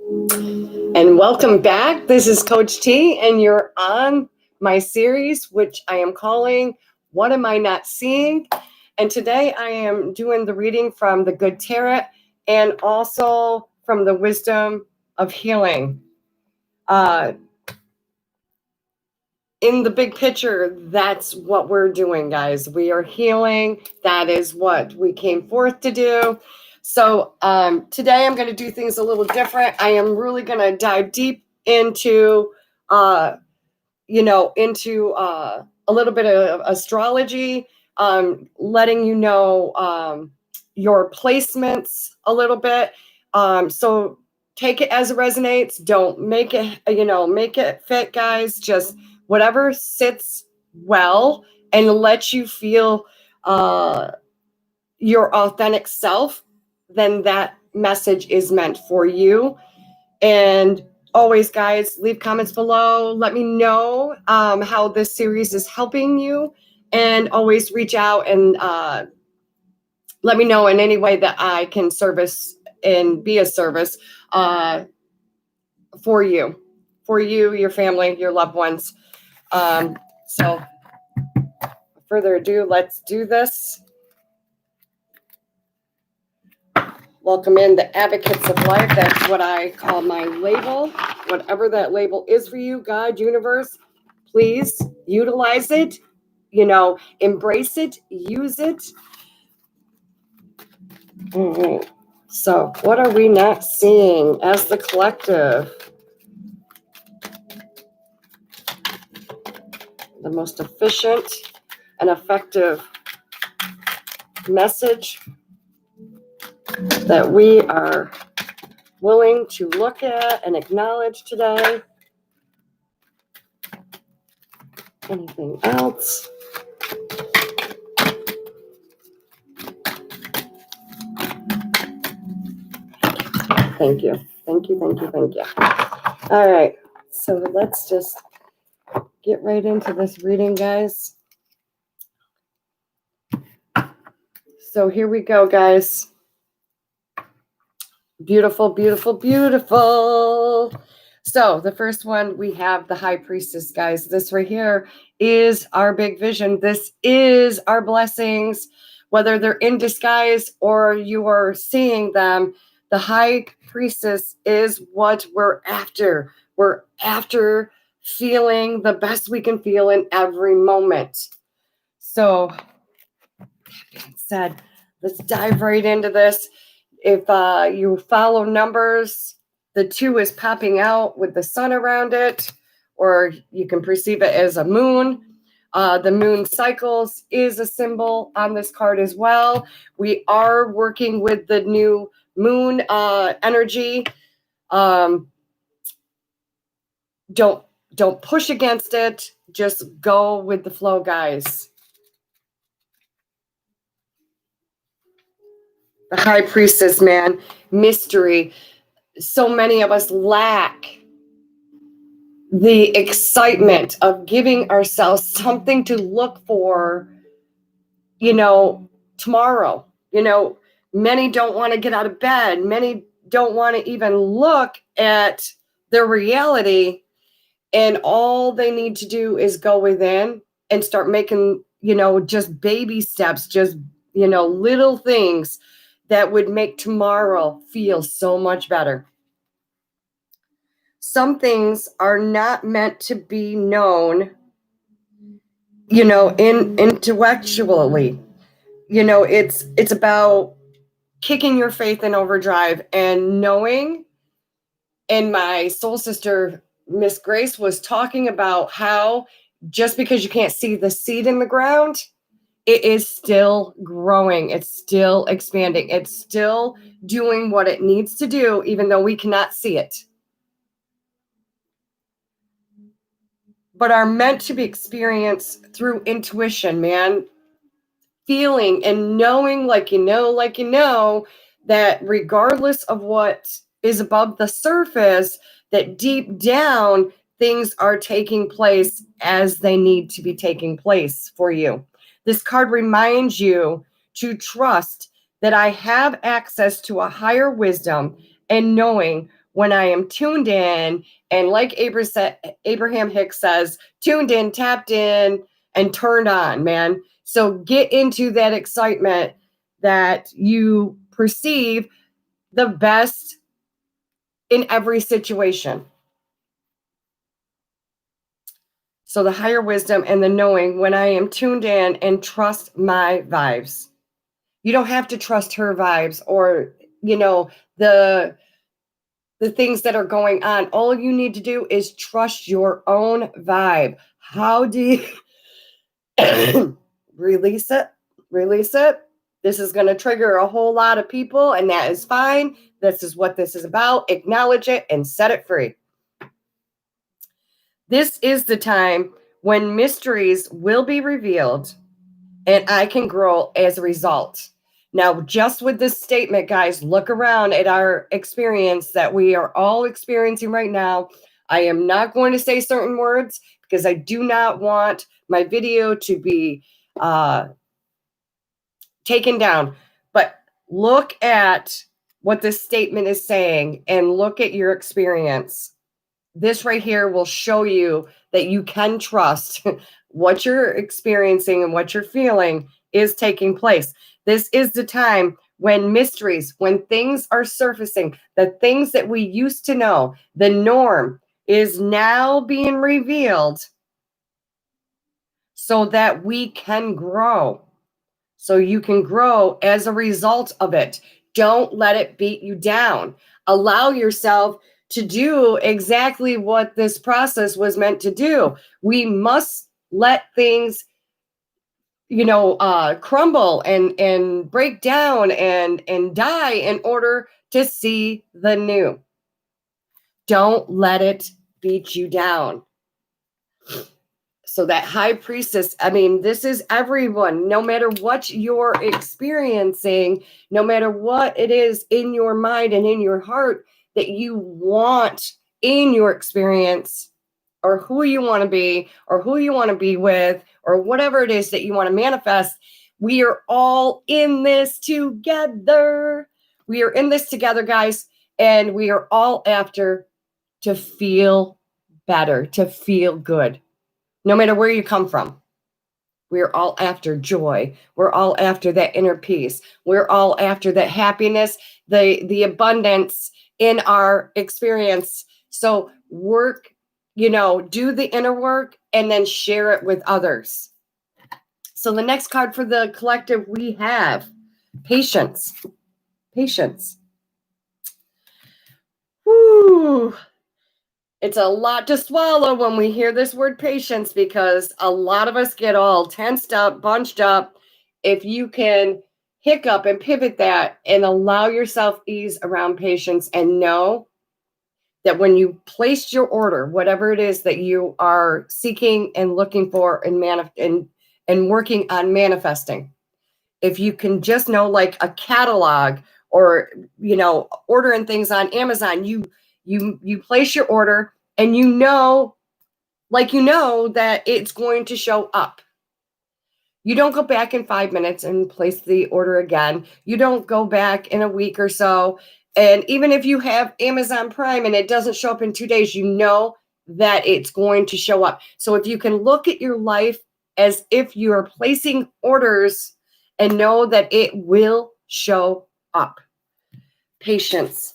And welcome back. This is Coach T, and you're on my series, which I am calling What Am I Not Seeing? And today I am doing the reading from the Good Tarot and also from the Wisdom of Healing. In the big picture, that's what we're doing, guys. We are healing. That is what we came forth to do. So today I'm going to do things a little different. I am really going to dive deep into, into a little bit of astrology, letting you know your placements a little bit. So take it as it resonates. Don't make it, make it fit, guys. Just whatever sits well and lets you feel your authentic self, then that message is meant for you. And always, guys, leave comments below. Let me know how this series is helping you. And always reach out and let me know in any way that I can service and be a service for you, your family, your loved ones. So without further ado, let's do this. Welcome in the advocates of life. That's what I call my label. Whatever that label is for you, God, universe, please utilize it, embrace it, use it. So what are we not seeing as the collective? The most efficient and effective message that we are willing to look at and acknowledge today. Anything else? Thank you. All right. So let's just get right into this reading, guys. So here we go, guys. Beautiful, beautiful, beautiful. So the first one, we have the High Priestess, guys. This right here is our big vision. This is our blessings, whether they're in disguise or you are seeing them. The High Priestess is what we're after. We're after feeling the best we can feel in every moment. So that being said, let's dive right into this. If you follow numbers, the 2 is popping out with the sun around it, or you can perceive it as a moon. The moon cycles is a symbol on this card as well. We are working with the new moon energy. Don't push against it. Just go with the flow, guys. The High Priestess, man, mystery. So many of us lack the excitement of giving ourselves something to look for, tomorrow. Many don't want to get out of bed. Many don't want to even look at their reality. And all they need to do is go within and start making, just baby steps, just, little things that would make tomorrow feel so much better. Some things are not meant to be known, intellectually. It's about kicking your faith in overdrive and knowing. And my soul sister, Miss Grace, was talking about how just because you can't see the seed in the ground, it is still growing. It's still expanding. It's still doing what it needs to do, even though we cannot see it. But are meant to be experienced through intuition, man. Feeling and knowing like you know, that regardless of what is above the surface, that deep down, things are taking place as they need to be taking place for you. This card reminds you to trust that I have access to a higher wisdom and knowing when I am tuned in, and like Abraham Hicks says, tuned in, tapped in, and turned on, man. So get into that excitement that you perceive the best in every situation. So the higher wisdom and the knowing when I am tuned in and trust my vibes. You don't have to trust her vibes or, the things that are going on. All you need to do is trust your own vibe. How do you release it? Release it. This is going to trigger a whole lot of people, and that is fine. This is what this is about. Acknowledge it and set it free. This is the time when mysteries will be revealed and I can grow as a result. Now, just with this statement, guys, look around at our experience that we are all experiencing right now. I am not going to say certain words because I do not want my video to be taken down. But look at what this statement is saying and look at your experience. This right here will show you that you can trust what you're experiencing and what you're feeling is taking place. This is the time when mysteries, when things are surfacing, the things that we used to know, the norm is now being revealed so that we can grow. So you can grow as a result of it. Don't let it beat you down. Allow yourself to do exactly what this process was meant to do. We must let things, crumble and break down and die in order to see the new. Don't let it beat you down. So that high priestess, I mean, this is everyone, no matter what you're experiencing, no matter what it is in your mind and in your heart that you want in your experience, or who you want to be, or who you want to be with, or whatever it is that you want to manifest, we are all in this together. We are in this together, guys, and we are all after to feel better, to feel good. No matter where you come from, we're all after joy. We're all after that inner peace. We're all after that happiness, the abundance in our experience. So work, do the inner work and then share it with others. So the next card for the collective, we have patience. Patience. Woo. It's a lot to swallow when we hear this word patience because a lot of us get all tensed up, bunched up. If you can hiccup and pivot that and allow yourself ease around patience and know that when you place your order, whatever it is that you are seeking and looking for and working on manifesting, if you can just know like a catalog or ordering things on Amazon, you place your order and that it's going to show up. You don't go back in 5 minutes and place the order again. You don't go back in a week or so. And even if you have Amazon Prime and it doesn't show up in 2 days, you know that it's going to show up. So if you can look at your life as if you are placing orders and know that it will show up. Patience.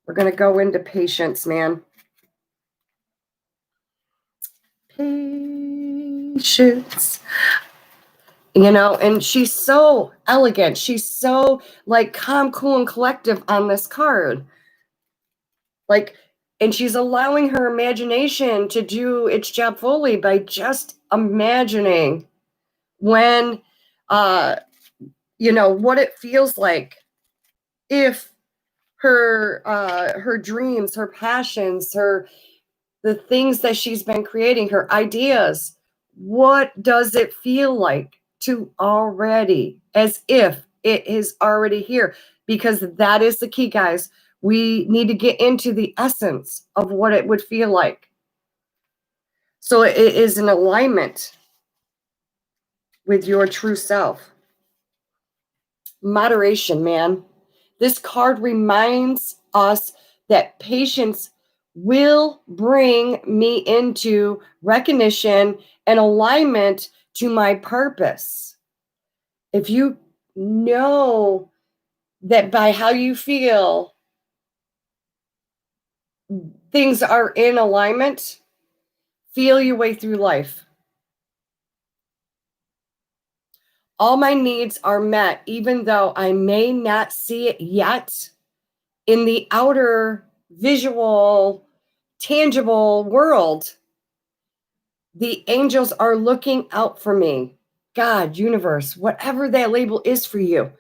We're going to go into patience, man. Patience. And she's so elegant. She's so like calm, cool, and collective on this card. And she's allowing her imagination to do its job fully by just imagining when, what it feels like if her dreams, her passions, the things that she's been creating, her ideas, what does it feel like to already, as if it is already here? Because that is the key, guys. We need to get into the essence of what it would feel like. So it is in alignment with your true self. Moderation, man. This card reminds us that patience will bring me into recognition and alignment to my purpose. If you know that by how you feel, things are in alignment, feel your way through life. All my needs are met, even though I may not see it yet in the outer visual, tangible world. The angels are looking out for me. God, universe, whatever that label is for you.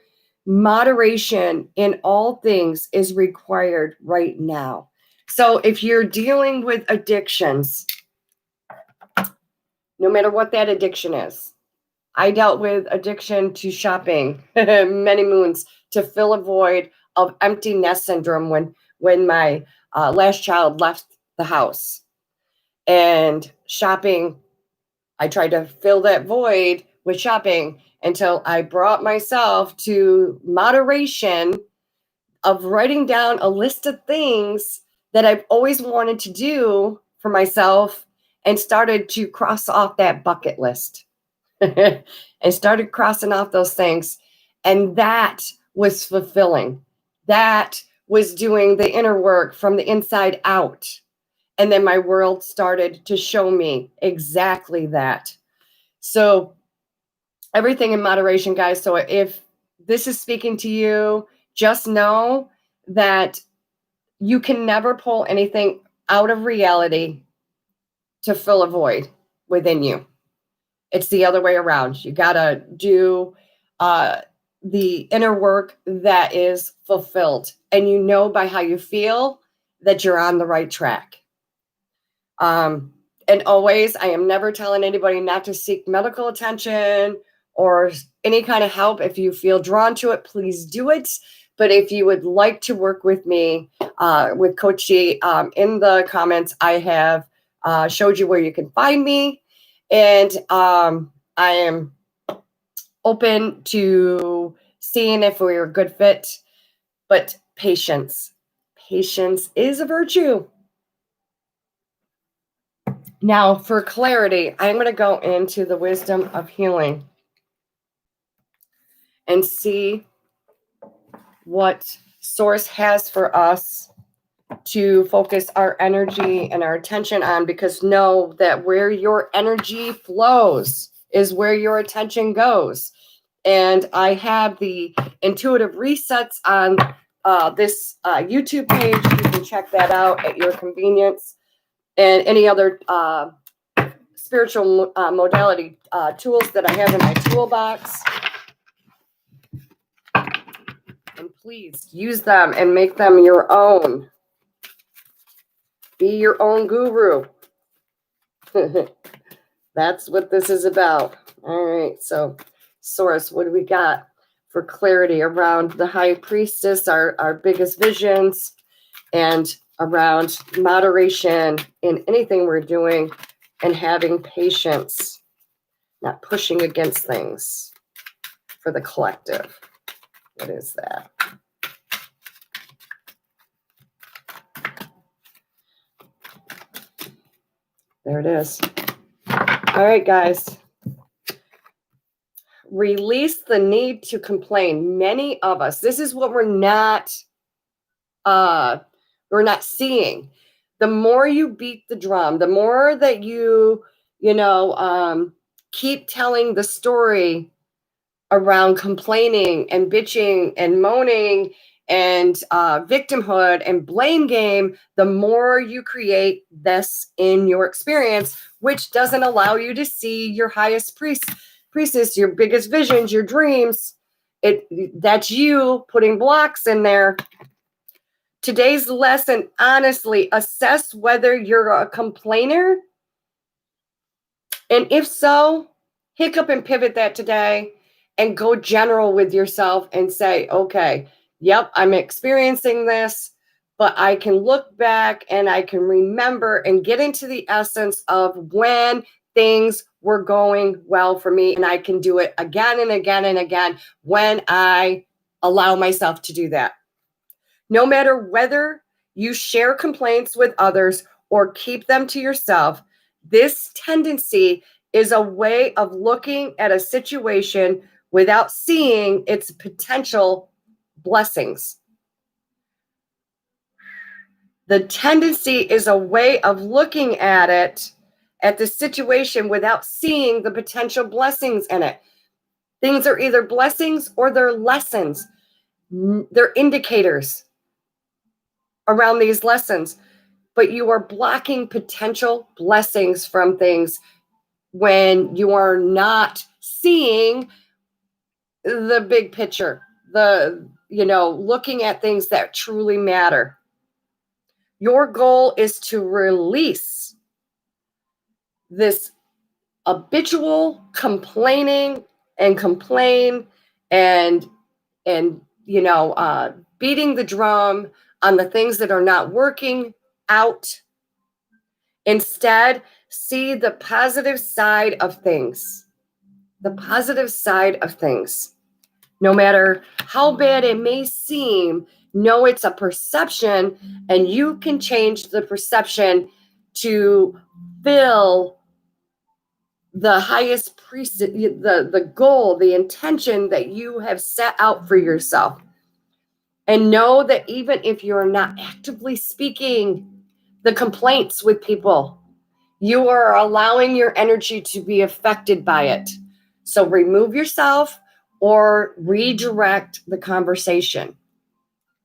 Moderation in all things is required right now. So if you're dealing with addictions, no matter what that addiction is, I dealt with addiction to shopping many moons to fill a void of empty nest syndrome when my last child left the house. And shopping, I tried to fill that void with shopping until I brought myself to moderation of writing down a list of things that I've always wanted to do for myself and started to cross off that bucket list. And started crossing off those things. And that was fulfilling. That was doing the inner work from the inside out. And then my world started to show me exactly that. So everything in moderation, guys. So if this is speaking to you, just know that you can never pull anything out of reality to fill a void within you. It's the other way around. You got to do the inner work that is fulfilled. And you know by how you feel that you're on the right track. And always, I am never telling anybody not to seek medical attention or any kind of help. If you feel drawn to it, please do it. But if you would like to work with me, with Coach G, in the comments, I have showed you where you can find me. And I am open to seeing if we're a good fit. But patience is a virtue. Now, for clarity, I'm going to go into the wisdom of healing and see what Source has for us to focus our energy and our attention on, because know that where your energy flows is where your attention goes. And I have the intuitive resets on this YouTube page. You can check that out at your convenience. And any other spiritual modality tools that I have in my toolbox. And please use them and make them your own. Be your own guru. That's what this is about. All right, so Source, what do we got for clarity around the High Priestess, our biggest visions, and around moderation in anything we're doing and having patience, not pushing against things for the collective. What is that? There it is. All right, guys. Release the need to complain. Many of us, this is what we're not seeing. The more you beat the drum, the more that you keep telling the story around complaining and bitching and moaning and victimhood and blame game, the more you create this in your experience, which doesn't allow you to see your highest priestess, your biggest visions, your dreams. That's you putting blocks in there. Today's lesson, honestly, assess whether you're a complainer. And if so, hiccup and pivot that today and go general with yourself and say, okay, yep, I'm experiencing this, but I can look back and I can remember and get into the essence of when things were going well for me. And I can do it again and again and again when I allow myself to do that. No matter whether you share complaints with others or keep them to yourself, this tendency is a way of looking at a situation without seeing its potential blessings. The tendency is a way of looking at it, at the situation, without seeing the potential blessings in it. Things are either blessings or they're lessons. They're indicators around these lessons, but you are blocking potential blessings from things when you are not seeing the big picture, looking at things that truly matter. Your goal is to release this habitual complaining and complain and beating the drum on the things that are not working out. Instead, see the positive side of things. The positive side of things. No matter how bad it may seem, know it's a perception, and you can change the perception to fill the highest the goal, the intention that you have set out for yourself. And know that even if you're not actively speaking the complaints with people, you are allowing your energy to be affected by it. So remove yourself or redirect the conversation.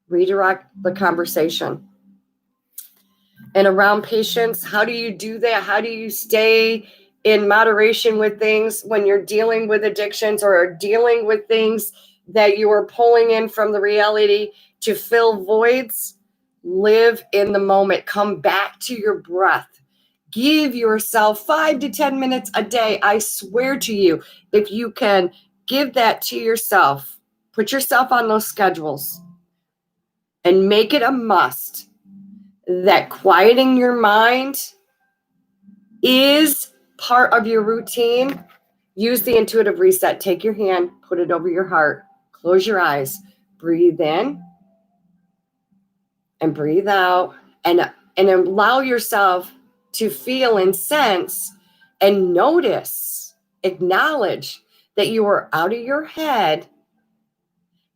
Redirect the conversation. And around patience, how do you do that? How do you stay in moderation with things when you're dealing with addictions or dealing with things that you are pulling in from the reality to fill voids? Live in the moment. Come back to your breath. Give yourself 5 to 10 minutes a day. I swear to you, if you can give that to yourself, put yourself on those schedules and make it a must that quieting your mind is part of your routine. Use the intuitive reset. Take your hand, put it over your heart, close your eyes, breathe in and breathe out, and allow yourself to feel and sense and notice, acknowledge that you are out of your head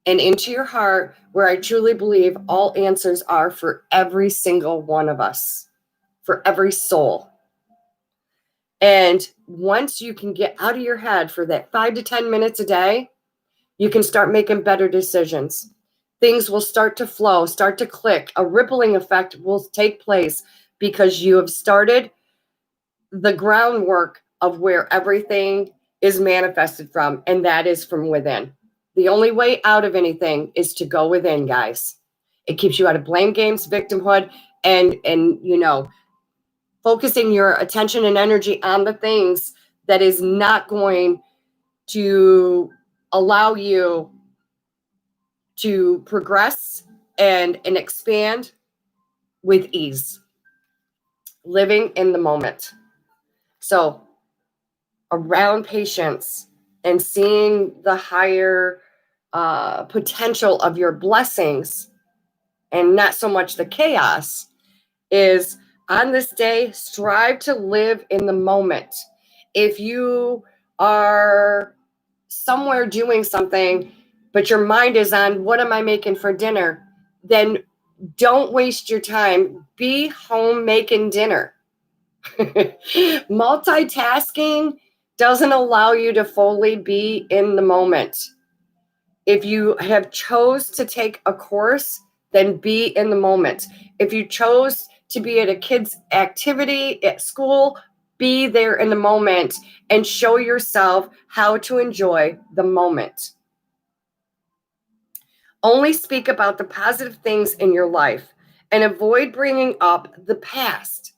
and into your heart, where I truly believe all answers are for every single one of us, for every soul. And once you can get out of your head for that 5 to 10 minutes a day, you can start making better decisions. Things will start to flow, start to click. A rippling effect will take place because you have started the groundwork of where everything is manifested from, and that is from within. The only way out of anything is to go within, guys. It keeps you out of blame games, victimhood, and focusing your attention and energy on the things that is not going to allow you to progress and expand with ease. Living in the moment. So around patience and seeing the higher potential of your blessings and not so much the chaos is, on this day, strive to live in the moment. If you are somewhere doing something, but your mind is on, what am I making for dinner? Then don't waste your time. Be home making dinner. Multitasking doesn't allow you to fully be in the moment. If you have chose to take a course, then be in the moment. If you chose to be at a kid's activity at school, be there in the moment and show yourself how to enjoy the moment. Only speak about the positive things in your life and avoid bringing up the past.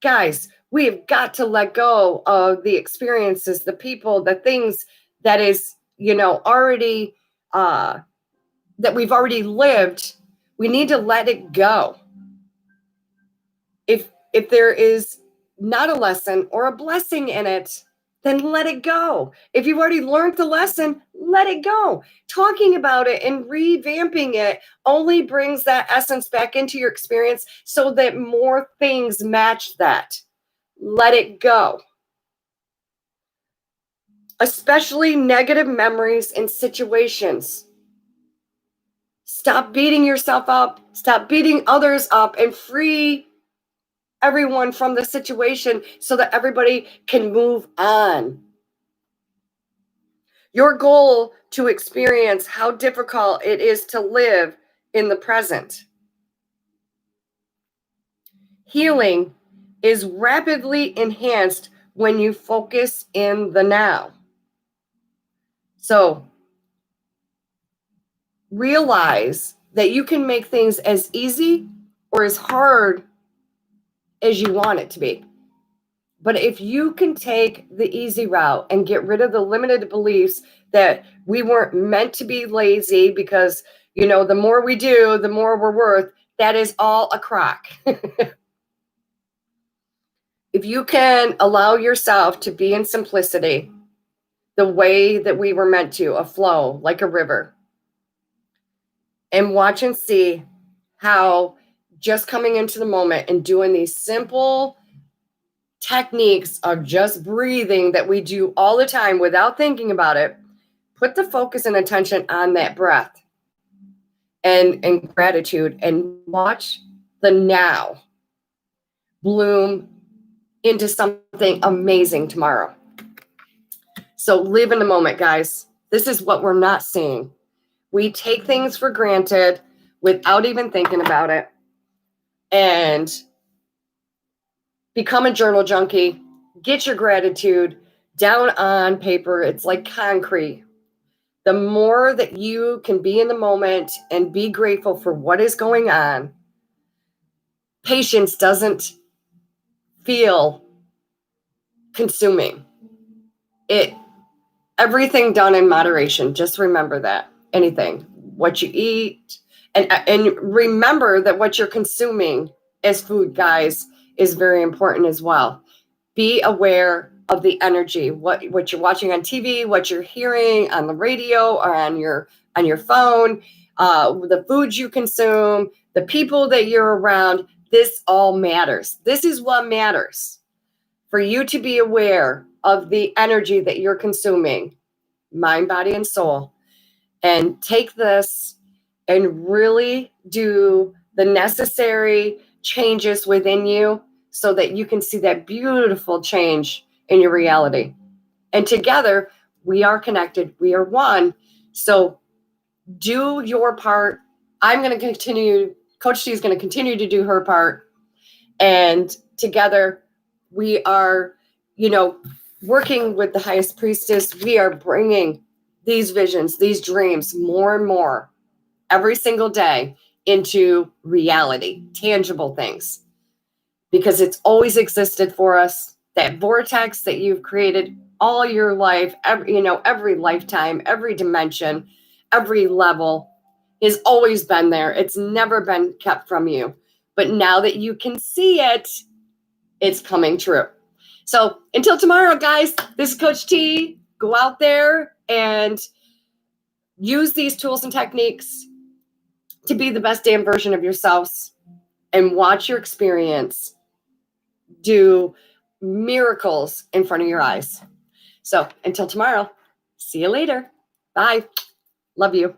Guys, we have got to let go of the experiences, the people, the things that is, already that we've already lived. We need to let it go. If there is not a lesson or a blessing in it, then let it go. If you've already learned the lesson, let it go. Talking about it and revamping it only brings that essence back into your experience so that more things match that. Let it go. Especially negative memories and situations. Stop beating yourself up, stop beating others up, and free everyone from the situation so that everybody can move on. Your goal to experience how difficult it is to live in the present. Healing is rapidly enhanced when you focus in the now. So realize that you can make things as easy or as hard as you want it to be. But if you can take the easy route and get rid of the limited beliefs that we weren't meant to be lazy because, the more we do, the more we're worth, that is all a crock. If you can allow yourself to be in simplicity, the way that we were meant to, a flow like a river, and watch and see how just coming into the moment and doing these simple techniques of just breathing that we do all the time without thinking about it, put the focus and attention on that breath and gratitude, and watch the now bloom into something amazing tomorrow. So live in the moment, guys. This is what we're not seeing. We take things for granted without even thinking about it, and become a journal junkie. Get your gratitude down on paper. It's like concrete. The more that you can be in the moment and be grateful for what is going on, patience doesn't feel consuming. Everything done in moderation. Just remember that. Anything, what you eat, and remember that what you're consuming as food, guys, is very important as well. Be aware of the energy, what you're watching on TV, what you're hearing on the radio or on your phone, the foods you consume, the people that you're around. This all matters. This is what matters. For you to be aware of the energy that you're consuming, mind, body, and soul, and take this and really do the necessary changes within you so that you can see that beautiful change in your reality. And together, we are connected. We are one. So do your part. I'm going to continue. Coach T is going to continue to do her part. And together, we are, working with the highest priestess. We are bringing these visions, these dreams, more and more every single day into reality, tangible things, because it's always existed for us. That vortex that you've created all your life, every lifetime, every dimension, every level has always been there. It's never been kept from you. But now that you can see it, it's coming true. So until tomorrow, guys, this is Coach T. Go out there and use these tools and techniques to be the best damn version of yourselves, and watch your experience do miracles in front of your eyes. So until tomorrow, see you later. Bye. Love you.